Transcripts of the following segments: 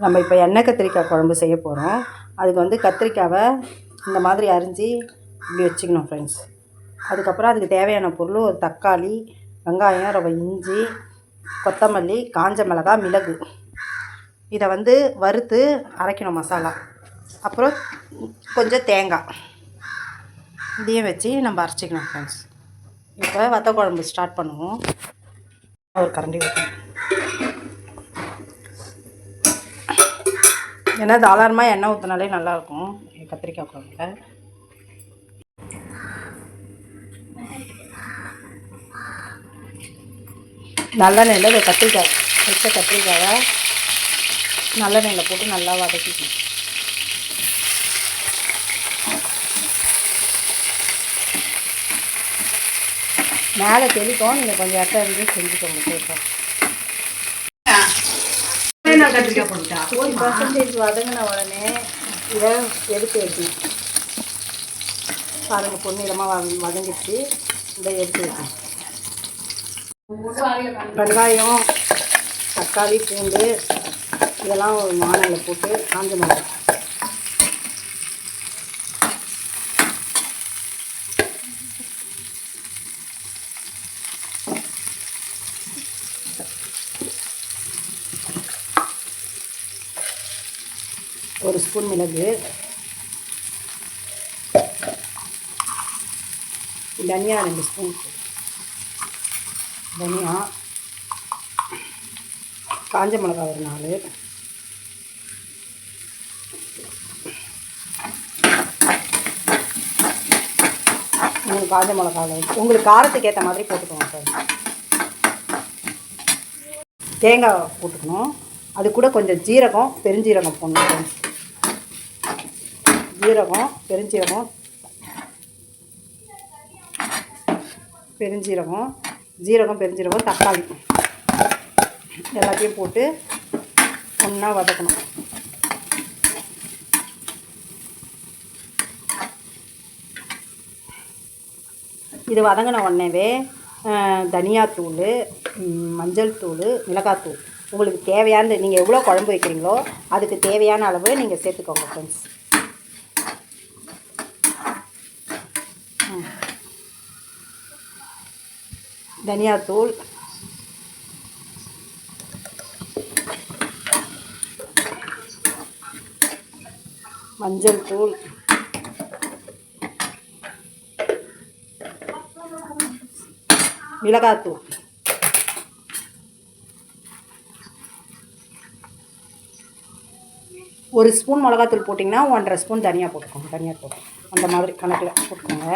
நம்ம இப்போ எண்ணெய் கத்திரிக்காய் குழம்பு செய்ய போகிறோம். அதுக்கு வந்து கத்திரிக்காவை இந்த மாதிரி அரிஞ்சு இப்படி வச்சுக்கணும் ஃப்ரெண்ட்ஸ். அதுக்கப்புறம் அதுக்கு தேவையான பொருள் ஒரு தக்காளி, வெங்காயம், ரவை இஞ்சி, கொத்தமல்லி, காஞ்ச மிளகாய், மிளகு. இதை வந்து வறுத்து அரைக்கணும் மசாலா. அப்புறம் கொஞ்சம் தேங்காய், இதையும் வச்சு நம்ம அரைச்சிக்கணும் ஃப்ரெண்ட்ஸ். இப்போ வத்த குழம்பு ஸ்டார்ட் பண்ணுவோம். ஒரு கரண்டி வைக்கணும். ஏன்னா தாராளமாக எண்ணெய் ஊற்றினாலே நல்லாயிருக்கும் கத்திரிக்காய் குழம்புல. நல்லெண்ணெயில் இந்த கத்திரிக்காய் வச்ச கத்திரிக்காயை நல்லெண்ணெயில் போட்டு நல்லா வதக்கிக்கணும். மேலே தெளிக்கும், நீங்கள் கொஞ்சம் இடத்த இருந்து செஞ்சுக்கோங்க. கேட்போம் பர்சன்டேஜ் வதங்கின உடனே இதை எடுத்து வைக்கணும். பாருங்கள், பொன்னிறமாக வதங்கிடுச்சு. இதை எடுத்து வைக்கணும். வெங்காயம், தக்காளி, பூண்டு இதெல்லாம் ஒரு வானலில் போட்டு காஞ்ச மிளகாய் ஒரு ஸ்பூன் மிளகு, தனியா 2 ஸ்பூன், தனியா, காஞ்ச மிளகாய் ஒரு 4, காஞ்ச மிளகாய் உங்களுக்கு காரத்துக்கு ஏற்ற மாதிரி போட்டுக்கோங்க சார். தேங்காய் போட்டுக்கணும். அது கூட கொஞ்சம் ஜீரகம், பெருஞ்சீரகம் போடணும். ஜீரகம், பெருஞ்சீரகம், தக்காளி எல்லாத்தையும் போட்டு ஒன்றா வதக்கணும். இது வதங்கின உடனேவே தனியாத்தூள், மஞ்சள் தூள், மிளகாத்தூள் உங்களுக்கு தேவையானது, நீங்கள் எவ்வளோ குழம்பு வைக்கிறீங்களோ அதுக்கு தேவையான அளவு நீங்கள் சேர்த்துக்கோங்க ஃப்ரெண்ட்ஸ். தனியாத்தூள், மஞ்சள் தூள், மிளகாத்தூள், ஒரு ஸ்பூன் மிளகாத்தூள் போட்டிங்கன்னா 1.5 ஸ்பூன் தனியாக போட்டுக்கோங்க. தனியாத்தூள் அந்த மாதிரி கணக்கில் போட்டுக்கோங்க.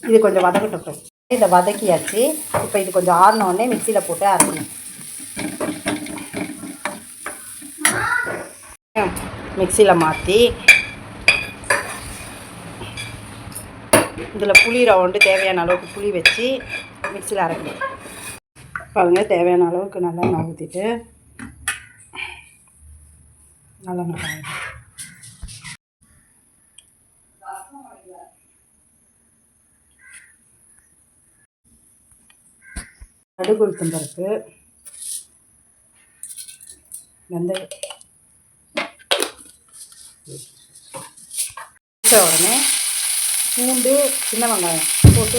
இது கொஞ்சம் வதக்கட்டும். இதை வதக்கியாச்சு. இப்போ இது கொஞ்சம் ஆறின உடனே மிக்சியில் போட்டு அரைக்கணும். மிக்சியில் மாற்றி இதில் புளி ரவுண்டு தேவையான அளவுக்கு புளி வச்சு மிக்சியில் அரைக்கணும். பாருங்கள், தேவையான அளவுக்கு நல்லெண்ணெய் ஊற்றிட்டு நல்லெண்ணெய் கடுகு, உளுத்தம் பருப்பு, வெந்தயம் உடனே பூண்டு, சின்ன வெங்காயம் போட்டு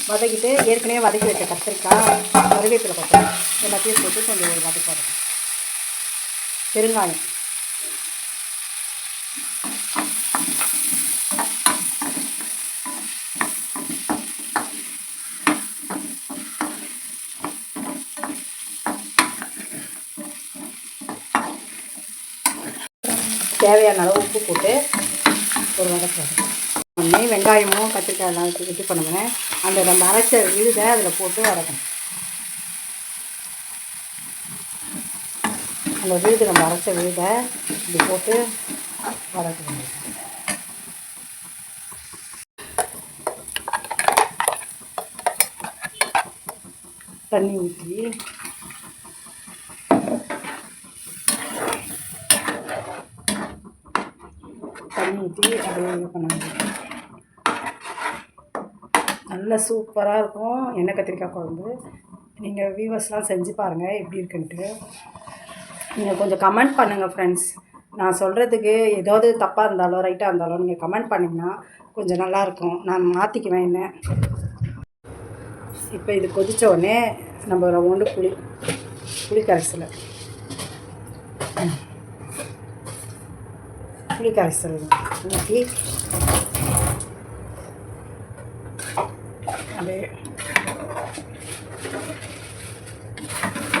வதக்கிட்டு ஏற்கனவே வதக்கி வச்ச கத்திரிக்காய், கருவேப்பிலை, கொத்தமல்லி எல்லாத்தையும் போட்டு கொஞ்சம் ஒரு வதக்கணும். பெருங்காயம், தேவையான அளவு உப்பு போட்டு ஒரு வதக்கலாம். உடனே வெங்காயமும் கத்திரிக்காய் எல்லாம் இது பண்ணுவேன். அந்த நம்ம அரைச்ச விழுதை அதில் போட்டு வதக்கணும். அந்த விழுது நம்ம அரைச்ச விழுதை இப்படி போட்டு வதக்கணும். தண்ணி ஊற்றி தண்ணி ஊற்றி அப்படியே இது பண்ண முடியும். நல்ல சூப்பராக இருக்கும் எண்ணெய் கத்திரிக்காய் குழம்பு. நீங்கள் வியூவர்ஸ்லாம் செஞ்சு பாருங்கள் எப்படி இருக்குன்ட்டு. நீங்கள் கொஞ்சம் கமெண்ட் பண்ணுங்கள் ஃப்ரெண்ட்ஸ். நான் சொல்கிறதுக்கு ஏதாவது தப்பாக இருந்தாலும் ரைட்டாக இருந்தாலும் நீங்கள் கமெண்ட் பண்ணிங்கன்னா கொஞ்சம் நல்லாயிருக்கும். நான் மாற்றிக்குவேன் என்ன. இப்போ இது கொதித்த உடனே நம்ம ரவுண்டு புளி கரைசல் ஊற்றி அப்படியே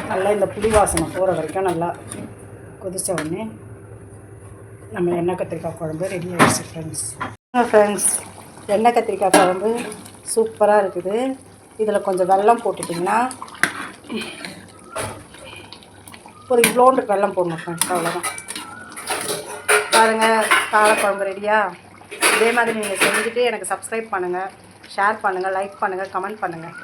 நல்லா இந்த புளி வாசனை போகிற வரைக்கும் நல்லா கொதித்த உடனே நம்ம எண்ணெய் கத்திரிக்காய் குழம்பு ரெடி ஆகிடுச்சு ஃப்ரெண்ட்ஸ். எண்ணெய் கத்திரிக்காய் குழம்பு சூப்பராக இருக்குது. இதில் கொஞ்சம் வெல்லம் போட்டுட்டிங்கன்னா ஒரு இவ்வளோண்டு வெல்லம் போடணும் ஃப்ரெண்ட்ஸ், அவ்வளோதான். பாருங்கள் காரக்குழம்பு ரெடியா. இதே மாதிரி நீங்கள் செஞ்சுட்டு எனக்கு சப்ஸ்கிரைப் பண்ணுங்கள், ஷேர் பண்ணுங்கள், லைக் பண்ணுங்கள், கமெண்ட் பண்ணுங்கள்.